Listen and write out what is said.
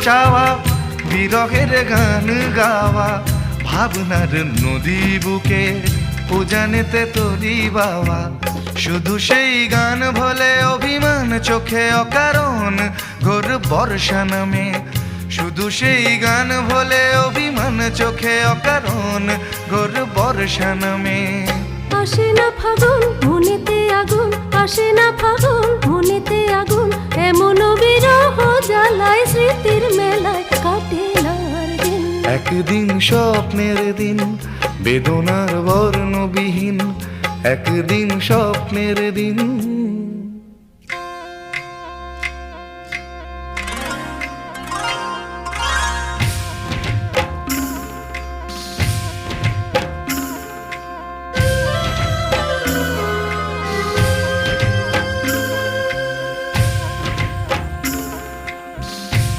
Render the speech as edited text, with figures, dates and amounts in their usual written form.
চাওয়া, বিরহের গান গাওয়া, ভাবনার নদী বুকে উজানেতে তরি বাওয়া। শুধু সেই গান ভোলে অভিমান চোখে অকারণ ঘোর বর্ষা নামে। শুধু সেই গান ভোলে অভিমান চোখে অকারণ ঘোর বর্ষা নামে। আসে না ফাগুন মনেতে আগুন, আসে না ফাগুন মনেতে আগুন, এমন বিরহ জ্বালায় স্মৃতির মেলায় কাটে না আর দিন। একদিন স্বপ্নের দিন বেদনার বর্ণবিহীন, একদিন স্বপ্নের দিন